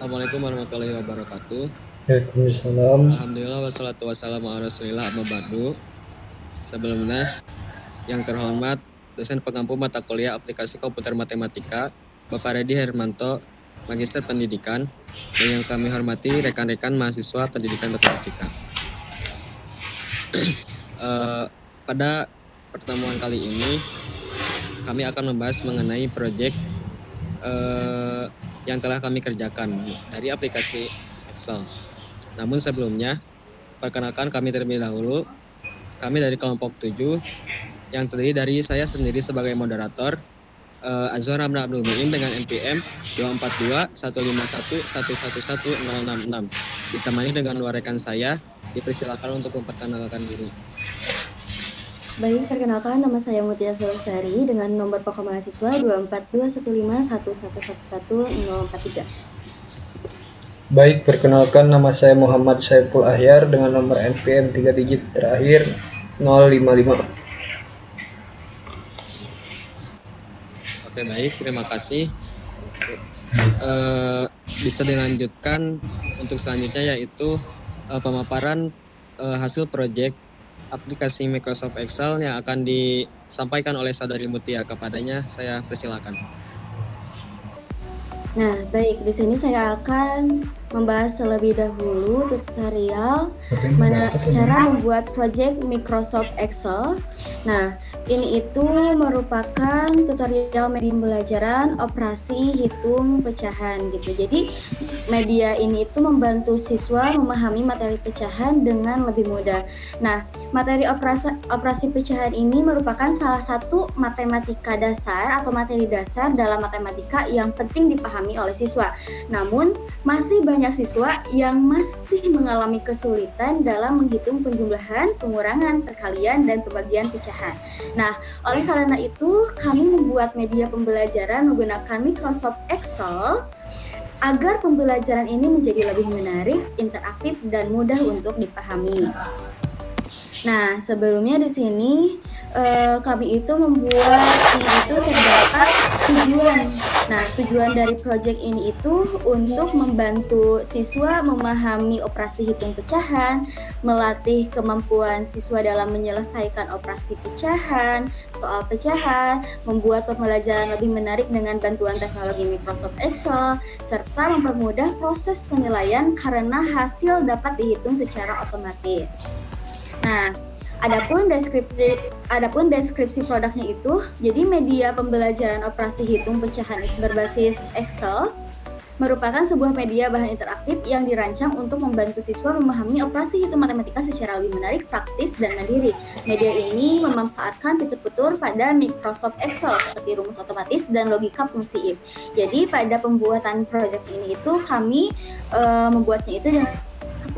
Assalamualaikum warahmatullahi wabarakatuh. Waalaikumsalam. Alhamdulillah wassalatu wassalamu ala rasulillah amma ba'du. Sebelumnya, yang terhormat dosen pengampu mata kuliah aplikasi komputer matematika, Bapak Redi Hermanto, Magister Pendidikan, dan yang kami hormati rekan-rekan mahasiswa pendidikan matematika. Pada pertemuan kali ini, kami akan membahas mengenai proyek yang telah kami kerjakan dari aplikasi Excel. Namun sebelumnya, perkenalkan kami terlebih dahulu. Kami dari kelompok 7 yang terdiri dari saya sendiri sebagai moderator, Azwar Ramla Abdul Muin dengan NPM 2421511111066, ditemani dengan dua rekan saya. Dipersilakan untuk memperkenalkan diri. Baik, perkenalkan nama saya Mutia Sulastari dengan nomor pokok mahasiswa 2421511111043. Baik, perkenalkan nama saya Muhammad Saiful Ahyar dengan nomor NPM 3 digit terakhir 055. Oke, baik, terima kasih. Bisa dilanjutkan untuk selanjutnya, yaitu pemaparan hasil proyek aplikasi Microsoft Excel yang akan disampaikan oleh saudari Mutia. Kepadanya saya persilakan. Nah, baik, di sini saya akan membahas terlebih dahulu tutorial cara membuat project Microsoft Excel. Nah, ini itu merupakan tutorial media pembelajaran operasi hitung pecahan gitu. Jadi, media ini itu membantu siswa memahami materi pecahan dengan lebih mudah. Nah, materi operasi pecahan ini merupakan salah satu matematika dasar atau materi dasar dalam matematika yang penting dipahami oleh siswa. Namun, masih banyak siswa yang masih mengalami kesulitan dalam menghitung penjumlahan, pengurangan, perkalian, dan pembagian pecahan. Nah, oleh karena itu, kami membuat media pembelajaran menggunakan Microsoft Excel agar pembelajaran ini menjadi lebih menarik, interaktif, dan mudah untuk dipahami. Nah, sebelumnya di sini kami itu membuat ini itu terdapat tujuan. Nah, tujuan dari proyek ini itu untuk membantu siswa memahami operasi hitung pecahan, melatih kemampuan siswa dalam menyelesaikan operasi pecahan, soal pecahan, membuat pembelajaran lebih menarik dengan bantuan teknologi Microsoft Excel, serta mempermudah proses penilaian karena hasil dapat dihitung secara otomatis. Nah, adapun deskripsi produknya itu, jadi media pembelajaran operasi hitung pecahan berbasis Excel merupakan sebuah media bahan interaktif yang dirancang untuk membantu siswa memahami operasi hitung matematika secara lebih menarik, praktis, dan mandiri. Media ini memanfaatkan fitur-fitur pada Microsoft Excel seperti rumus otomatis dan logika fungsi if. Jadi pada pembuatan proyek ini itu kami membuatnya itu dengan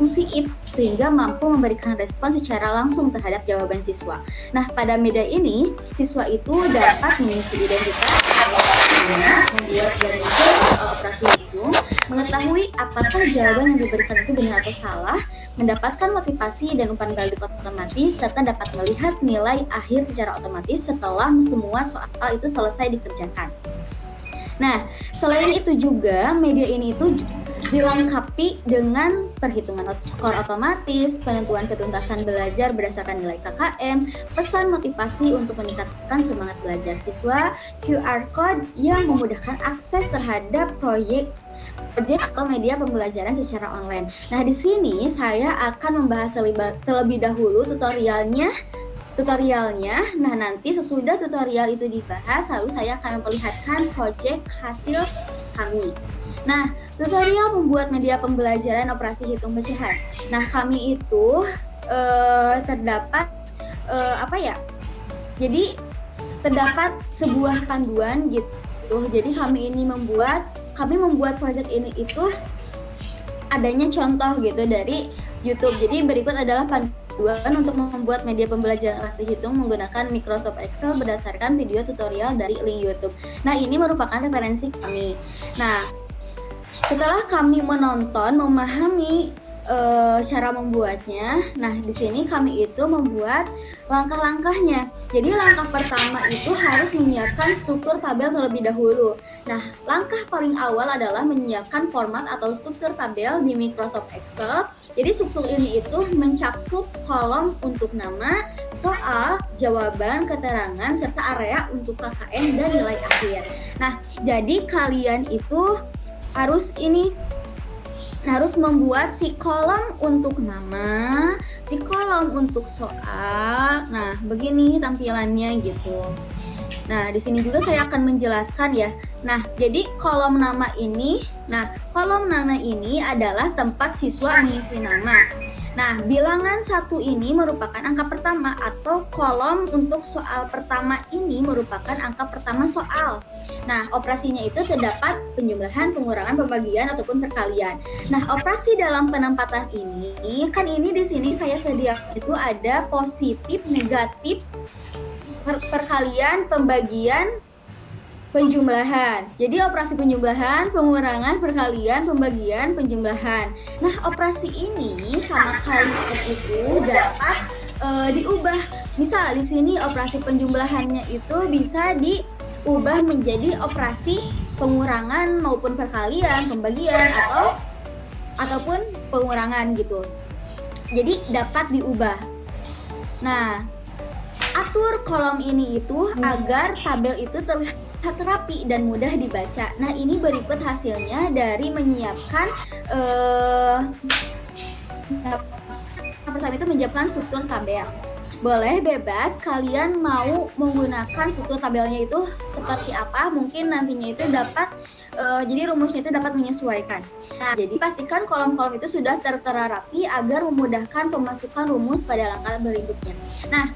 fungsi if sehingga mampu memberikan respon secara langsung terhadap jawaban siswa. Nah, pada media ini siswa itu dapat mengisi identitas, membuat dan mencari soal operasi hitung, mengetahui apakah jawaban yang diberikan itu benar atau salah, mendapatkan motivasi dan umpan balik otomatis, serta dapat melihat nilai akhir secara otomatis setelah semua soal itu selesai dikerjakan. Nah, selain itu juga media ini itu dilengkapi dengan perhitungan skor otomatis, penentuan ketuntasan belajar berdasarkan nilai KKM, pesan motivasi untuk meningkatkan semangat belajar siswa, QR code yang memudahkan akses terhadap proyek atau media pembelajaran secara online. Nah, di sini saya akan membahas terlebih dahulu tutorialnya. Nah, nanti sesudah tutorial itu dibahas, lalu saya akan memperlihatkan proyek hasil kami. Nah, tutorial membuat media pembelajaran operasi hitung pecahan. Nah, kami itu terdapat Jadi terdapat sebuah panduan gitu. Jadi kami membuat proyek ini itu adanya contoh gitu dari YouTube. Jadi berikut adalah panduan untuk membuat media pembelajaran operasi hitung menggunakan Microsoft Excel berdasarkan video tutorial dari link YouTube. Nah, ini merupakan referensi kami. Nah, setelah kami menonton, memahami cara membuatnya. Nah, di sini kami itu membuat langkah-langkahnya. Jadi langkah pertama itu harus menyiapkan struktur tabel terlebih dahulu. Nah, langkah paling awal adalah menyiapkan format atau struktur tabel di Microsoft Excel. Jadi struktur ini itu mencakup kolom untuk nama, soal, jawaban, keterangan, serta area untuk KKM dan nilai akhir. Nah, jadi kalian itu harus membuat si kolom untuk nama, si kolom untuk soal. Nah, begini tampilannya gitu. Nah, di sini juga saya akan menjelaskan ya. Nah, jadi kolom nama ini adalah tempat siswa mengisi nama. Nah, bilangan 1 ini merupakan angka pertama, atau kolom untuk soal pertama ini merupakan angka pertama soal. Nah, operasinya itu terdapat penjumlahan, pengurangan, pembagian ataupun perkalian. Nah, operasi dalam penempatan ini kan ini di sini saya sediakan itu ada positif, negatif, perkalian, pembagian, penjumlahan. Jadi operasi penjumlahan, pengurangan, perkalian, pembagian, penjumlahan. Nah, operasi ini sama kalian itu dapat diubah. Misal di sini operasi penjumlahannya itu bisa diubah menjadi operasi pengurangan maupun perkalian, pembagian ataupun pengurangan gitu. Jadi dapat diubah. Nah, atur kolom ini itu agar tabel itu terlihat rapi dan mudah dibaca. Nah, ini berikut hasilnya dari menyiapkan pertama itu menyiapkan struktur tabel. Boleh bebas kalian mau menggunakan struktur tabelnya itu seperti apa, mungkin nantinya itu dapat jadi rumusnya itu dapat menyesuaikan. Nah, jadi pastikan kolom-kolom itu sudah tertera rapi agar memudahkan pemasukan rumus pada langkah berikutnya. Nah,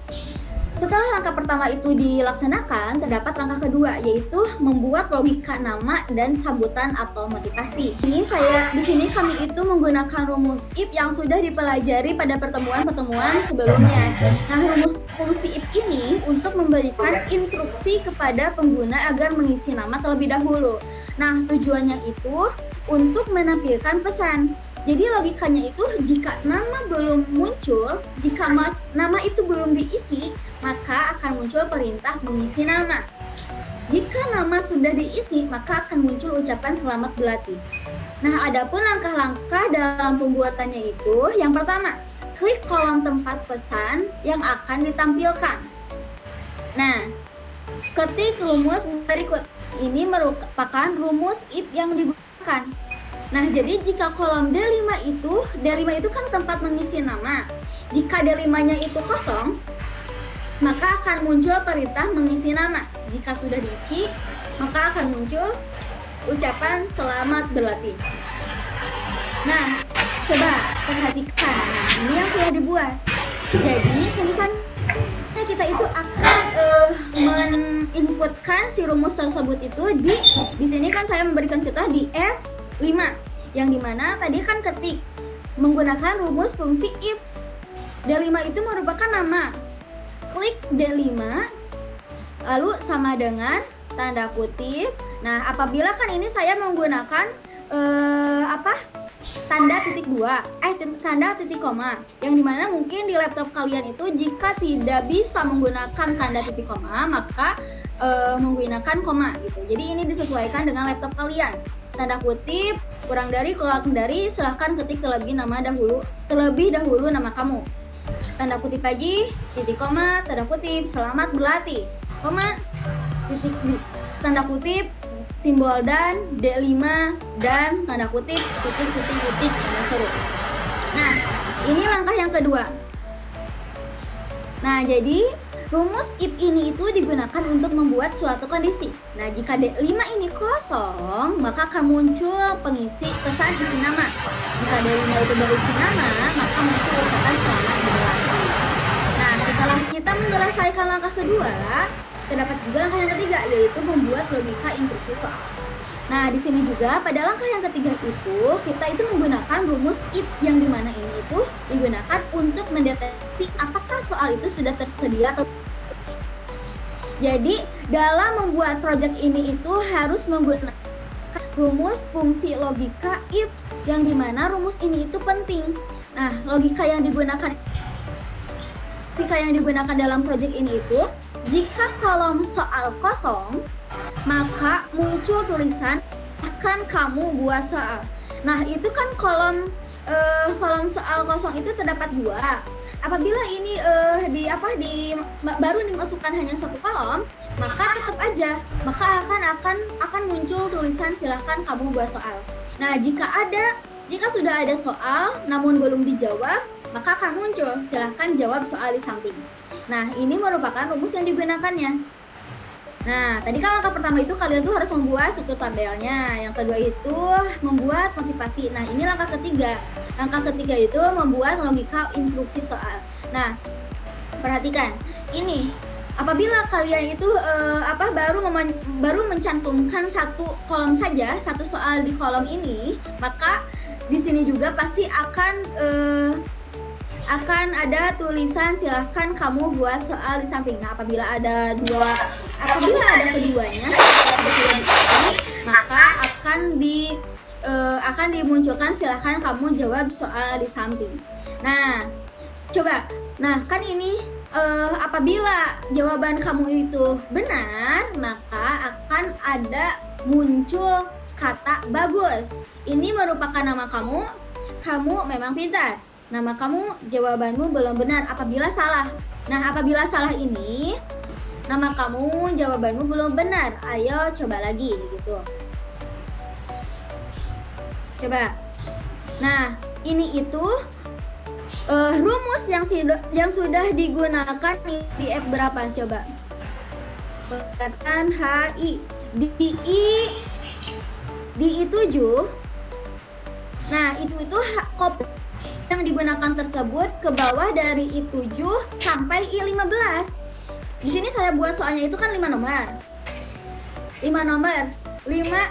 setelah langkah pertama itu dilaksanakan, terdapat langkah kedua, yaitu membuat logika nama dan sambutan atau motivasi. Di sini kami itu menggunakan rumus if yang sudah dipelajari pada pertemuan-pertemuan sebelumnya. Nah, rumus fungsi if ini untuk memberikan instruksi kepada pengguna agar mengisi nama terlebih dahulu. Nah, tujuannya itu untuk menampilkan pesan. Jadi logikanya itu jika nama belum muncul, jika nama itu belum diisi, maka akan muncul perintah mengisi nama. Jika nama sudah diisi, maka akan muncul ucapan selamat berlatih. Nah, adapun langkah-langkah dalam pembuatannya itu, yang pertama, klik kolom tempat pesan yang akan ditampilkan. Nah, ketik rumus berikut. Ini merupakan rumus if yang digunakan. Nah, jadi jika kolom D5 itu kan tempat mengisi nama. Jika D5-nya itu kosong, maka akan muncul perintah mengisi nama. Jika sudah diisi, maka akan muncul ucapan selamat berlatih. Nah, coba perhatikan. Nah, ini yang sudah dibuat. Jadi, misalnya kita itu akan menginputkan si rumus tersebut itu di sini kan saya memberikan contoh di F5, yang dimana tadi kan ketik menggunakan rumus fungsi if. D5 itu merupakan nama. Klik D5 lalu sama dengan tanda kutip. Nah, apabila kan ini saya menggunakan tanda titik 2, tanda titik koma, yang dimana mungkin di laptop kalian itu jika tidak bisa menggunakan tanda titik koma, maka menggunakan koma gitu. Jadi ini disesuaikan dengan laptop kalian. Tanda kutip, kurang dari, silahkan ketik terlebih dahulu nama kamu. Tanda kutip lagi, titik koma, tanda kutip, selamat berlatih, koma, titik, tanda kutip, simbol dan, D5, dan tanda kutip, titik, tanda seru. Nah, ini langkah yang kedua. Nah, jadi rumus if ini itu digunakan untuk membuat suatu kondisi. Nah, jika D5 ini kosong, maka akan muncul pengisi pesan isi nama. Jika D5 itu berisi nama, maka muncul ucapan selamat berlatih. Nah, setelah kita menyelesaikan langkah kedua, terdapat juga langkah yang ketiga, yaitu membuat logika instruksi soal. Nah, di sini juga pada langkah yang ketiga itu kita itu menggunakan rumus if, yang dimana ini itu digunakan untuk mendeteksi apakah soal itu sudah tersedia atau. Jadi dalam membuat project ini itu harus menggunakan rumus fungsi logika if, yang dimana rumus ini itu penting. Nah, logika yang digunakan dalam proyek ini itu, jika kolom soal kosong, maka muncul tulisan akan kamu buat soal. Nah, itu kan kolom soal kosong itu terdapat 2. Apabila ini baru dimasukkan hanya 1 kolom, maka tetap aja, maka akan muncul tulisan silahkan kamu buat soal. Nah, jika sudah ada soal namun belum dijawab, maka akan muncul silahkan jawab soal di samping. Nah, ini merupakan rumus yang digunakannya. Nah, tadi kan langkah pertama itu kalian tuh harus membuat struktur tabelnya. Yang kedua itu membuat motivasi. Nah, ini langkah ketiga. Langkah ketiga itu membuat logika instruksi soal. Nah, perhatikan. Ini apabila kalian itu baru mencantumkan 1 kolom saja, 1 soal di kolom ini, maka di sini juga pasti akan ada tulisan silahkan kamu buat soal di samping. Nah, apabila ada keduanya, maka akan dimunculkan silahkan kamu jawab soal di samping. Nah, coba. Nah, kan ini apabila jawaban kamu itu benar, maka akan ada muncul kata bagus. Ini merupakan nama kamu memang pintar. Nama kamu, jawabanmu belum benar. Apabila salah. Nah, apabila salah ini, nama kamu, jawabanmu belum benar. Ayo coba lagi gitu. Coba. Nah, ini itu rumus yang sudah digunakan di F berapa coba? Katakan HI di I7. Nah, itu kopi yang digunakan tersebut ke bawah dari I7 sampai I15. Di sini saya buat soalnya itu kan 5 nomor. 5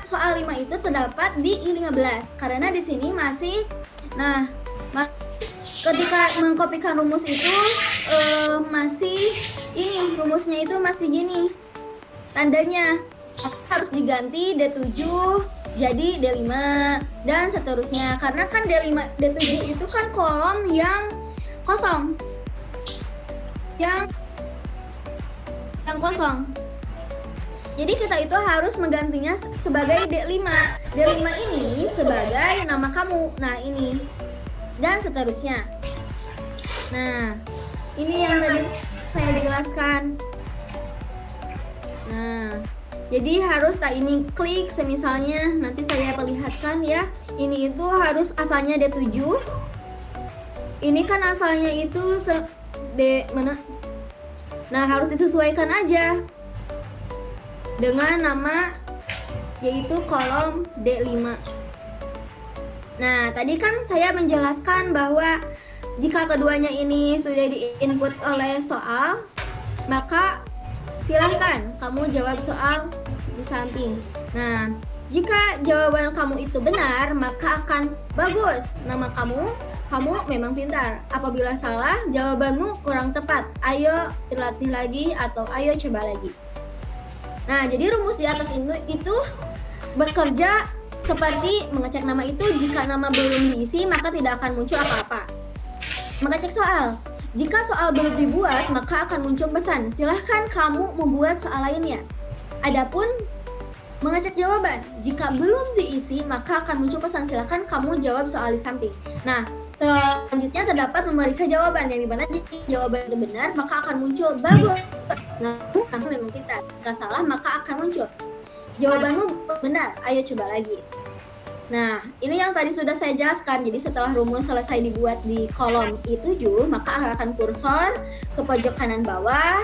soal 5 itu terdapat di I15 karena di sini masih ketika mengkopikan rumus itu masih ini rumusnya itu masih gini tandanya, harus diganti D7 jadi D5 dan seterusnya, karena kan D7 itu kan kolom yang kosong, yang kosong. Jadi kita itu harus menggantinya sebagai D5 ini sebagai nama kamu. Nah, ini dan seterusnya. Nah, ini yang tadi saya jelaskan. Nah, jadi harus ini klik semisalnya nanti saya perlihatkan ya. Ini itu harus asalnya D7. Ini kan asalnya itu D mana? Nah, harus disesuaikan aja dengan nama yaitu kolom D5. Nah, tadi kan saya menjelaskan bahwa jika keduanya ini sudah diinput oleh soal, maka silahkan kamu jawab soal di samping. Nah, jika jawaban kamu itu benar, maka akan bagus. Nama kamu memang pintar. Apabila salah, jawabanmu kurang tepat. Ayo berlatih lagi atau ayo coba lagi. Nah, jadi rumus di atas itu bekerja seperti mengecek nama itu. Jika nama belum diisi, maka tidak akan muncul apa-apa. Mengecek soal. Jika soal belum dibuat, maka akan muncul pesan, silahkan kamu membuat soal lainnya. Adapun mengecek jawaban, jika belum diisi, maka akan muncul pesan, silahkan kamu jawab soal di samping. Nah, selanjutnya terdapat memeriksa jawaban, yang dimana jika jawaban itu benar, maka akan muncul bagus. Nah, kamu memang pintar. Jika salah, maka akan muncul jawabanmu benar, ayo coba lagi. Nah, ini yang tadi sudah saya jelaskan. Jadi setelah rumus selesai dibuat di kolom I7, maka akan kursor ke pojok kanan bawah,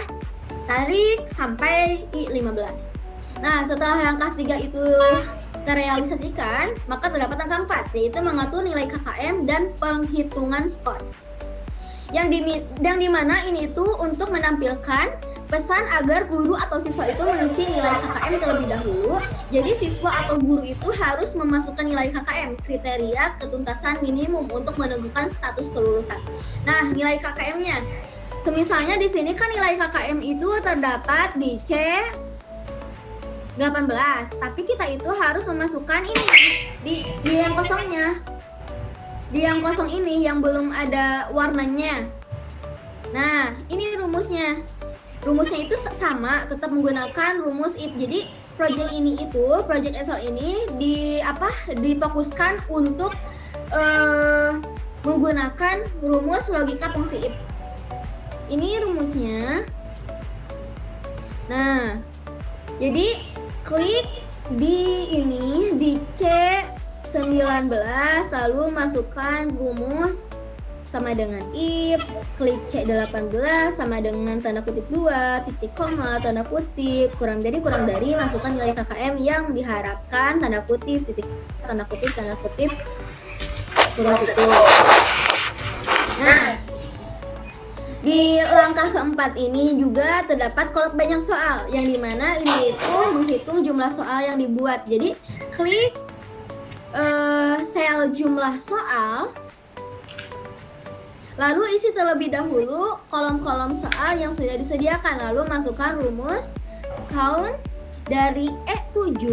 tarik sampai I15. Nah, setelah langkah 3 itu terrealisasikan, maka terdapat langkah 4, yaitu mengatur nilai KKM dan penghitungan skor. Yang dimana ini itu untuk menampilkan pesan agar guru atau siswa itu mengisi nilai KKM terlebih dahulu. Jadi siswa atau guru itu harus memasukkan nilai KKM, kriteria ketuntasan minimum untuk menentukan status kelulusan. Nah, nilai KKM-nya, semisalnya di sini kan nilai KKM itu terdapat di C, 18, tapi kita itu harus memasukkan ini di yang kosongnya. Di yang kosong ini yang belum ada warnanya. Nah, ini rumusnya. Rumusnya itu sama, tetap menggunakan rumus if. Jadi project Excel ini difokuskan untuk menggunakan rumus logika fungsi if. Ini rumusnya. Nah, jadi klik di C19 lalu masukkan rumus sama dengan if, klik C18 sama dengan tanda kutip 2, titik koma, tanda kutip, kurang dari, masukkan nilai KKM yang diharapkan, tanda kutip, titik, tanda kutip, kurang titik. Nah, di langkah keempat ini juga terdapat kolom banyak soal, yang dimana ini itu menghitung jumlah soal yang dibuat. Jadi, klik sel jumlah soal, lalu isi terlebih dahulu kolom-kolom soal yang sudah disediakan, lalu masukkan rumus count dari E7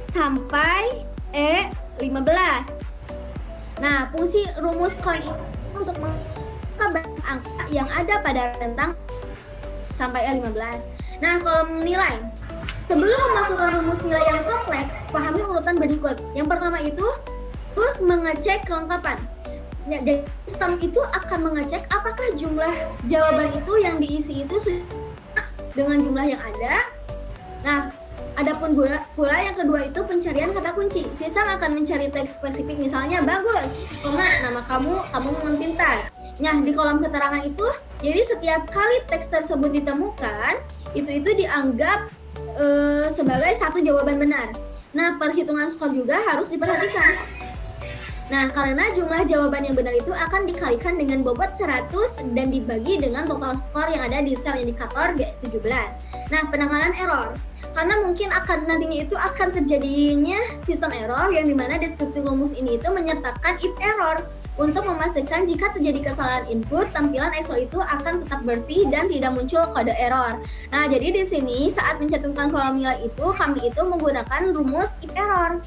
sampai E15. Nah, fungsi rumus count itu untuk mengubah angka yang ada pada rentang sampai E15. Nah, kolom nilai. Sebelum memasukkan rumus nilai yang kompleks, pahami urutan berikut. Yang pertama itu terus mengecek kelengkapan. Jadi sistem itu akan mengecek apakah jumlah jawaban itu yang diisi itu dengan jumlah yang ada. Nah, adapun pula yang kedua itu pencarian kata kunci. Sistem akan mencari teks spesifik, misalnya bagus, nama kamu memang pintar. Nah, di kolom keterangan itu, jadi setiap kali teks tersebut ditemukan, itu dianggap sebagai satu jawaban benar. Nah, perhitungan skor juga harus diperhatikan. Nah, karena jumlah jawaban yang benar itu akan dikalikan dengan bobot 100 dan dibagi dengan total skor yang ada di sel indikator B17. Nah, penanganan error. Karena mungkin nantinya itu akan terjadinya sistem error yang dimana deskripsi rumus ini itu menyertakan if error untuk memastikan jika terjadi kesalahan input, tampilan Excel itu akan tetap bersih dan tidak muncul kode error. Nah, jadi di sini saat mencantumkan kolom nilai itu, kami itu menggunakan rumus if error.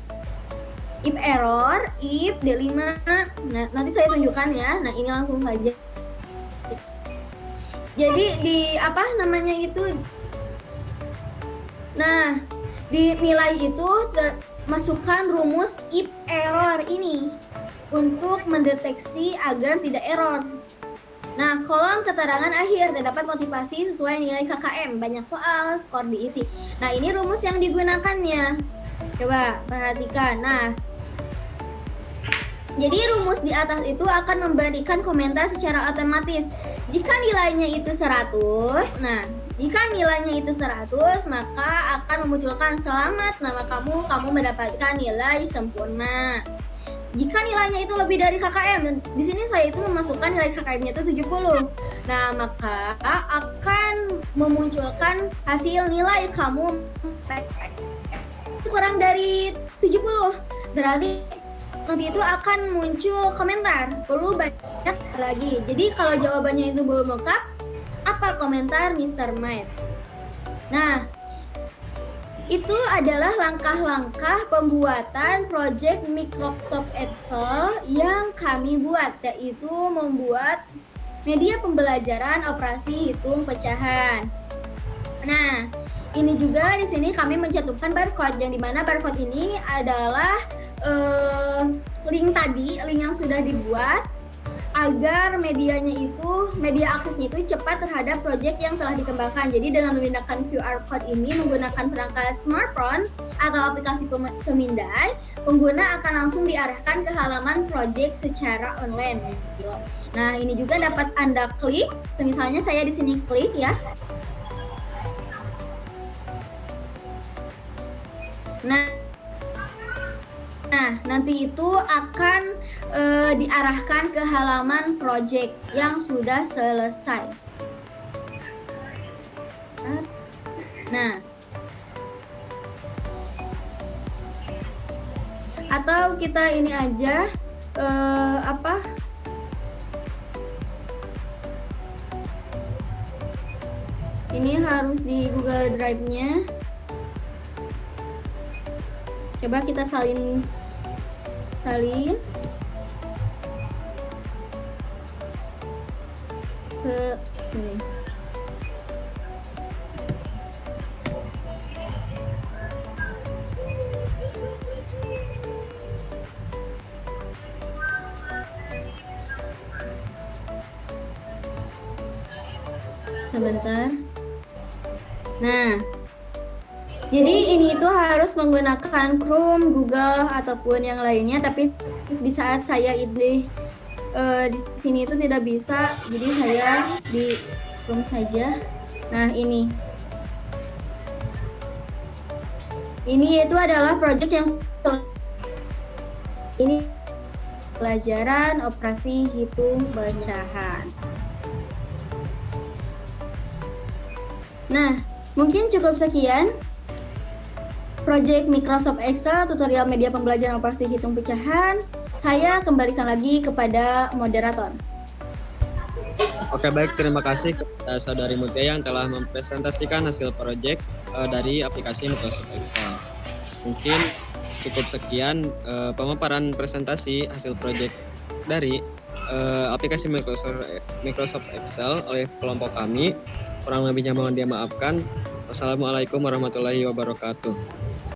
If error, if D5. Nah, nanti saya tunjukkan ya. Nah, ini langsung saja. Jadi Nah, di nilai itu masukkan rumus if error ini untuk mendeteksi agar tidak error. Nah, kolom keterangan akhir terdapat motivasi sesuai nilai KKM, banyak soal, skor diisi. Nah, ini rumus yang digunakannya. Coba perhatikan. Nah, jadi rumus di atas itu akan memberikan komentar secara otomatis. Jika nilainya itu 100, maka akan memunculkan selamat nama kamu mendapatkan nilai sempurna. Jika nilainya itu lebih dari KKM, di sini saya itu memasukkan nilai KKM-nya itu 70. Nah, maka akan memunculkan hasil nilai kamu kurang dari 70. Berarti nanti itu akan muncul komentar, perlu banyak lagi. Jadi kalau jawabannya itu belum lengkap, apa komentar Mr. Mike? Nah, itu adalah langkah-langkah pembuatan project Microsoft Excel yang kami buat, yaitu membuat media pembelajaran operasi hitung pecahan. Nah, ini juga di sini kami mencantumkan barcode, yang dimana barcode ini adalah link yang sudah dibuat agar media aksesnya itu cepat terhadap proyek yang telah dikembangkan. Jadi dengan memindahkan QR code ini menggunakan perangkat smartphone atau aplikasi pemindai, pengguna akan langsung diarahkan ke halaman proyek secara online. Nah, ini juga dapat Anda klik. Misalnya saya di sini klik ya. Nah, nanti itu akan diarahkan ke halaman project yang sudah selesai. Nah, atau kita ini aja ini harus di Google Drive-nya. Coba kita salin ke sini. Sebentar. Nah, jadi ini tuh harus menggunakan Chrome, Google ataupun yang lainnya, tapi di saat saya di sini itu tidak bisa, jadi saya di Chrome saja. Nah, ini itu adalah project yang ini pelajaran operasi hitung pecahan. Nah, mungkin cukup sekian project Microsoft Excel tutorial media pembelajaran operasi hitung pecahan. Saya kembalikan lagi kepada moderator. Oke, baik, terima kasih kepada Saudari Mutia yang telah mempresentasikan hasil project dari aplikasi Microsoft Excel. Mungkin cukup sekian pemaparan presentasi hasil project dari aplikasi Microsoft Excel oleh kelompok kami. Kurang lebihnya mohon dimaafkan. Wassalamualaikum warahmatullahi wabarakatuh.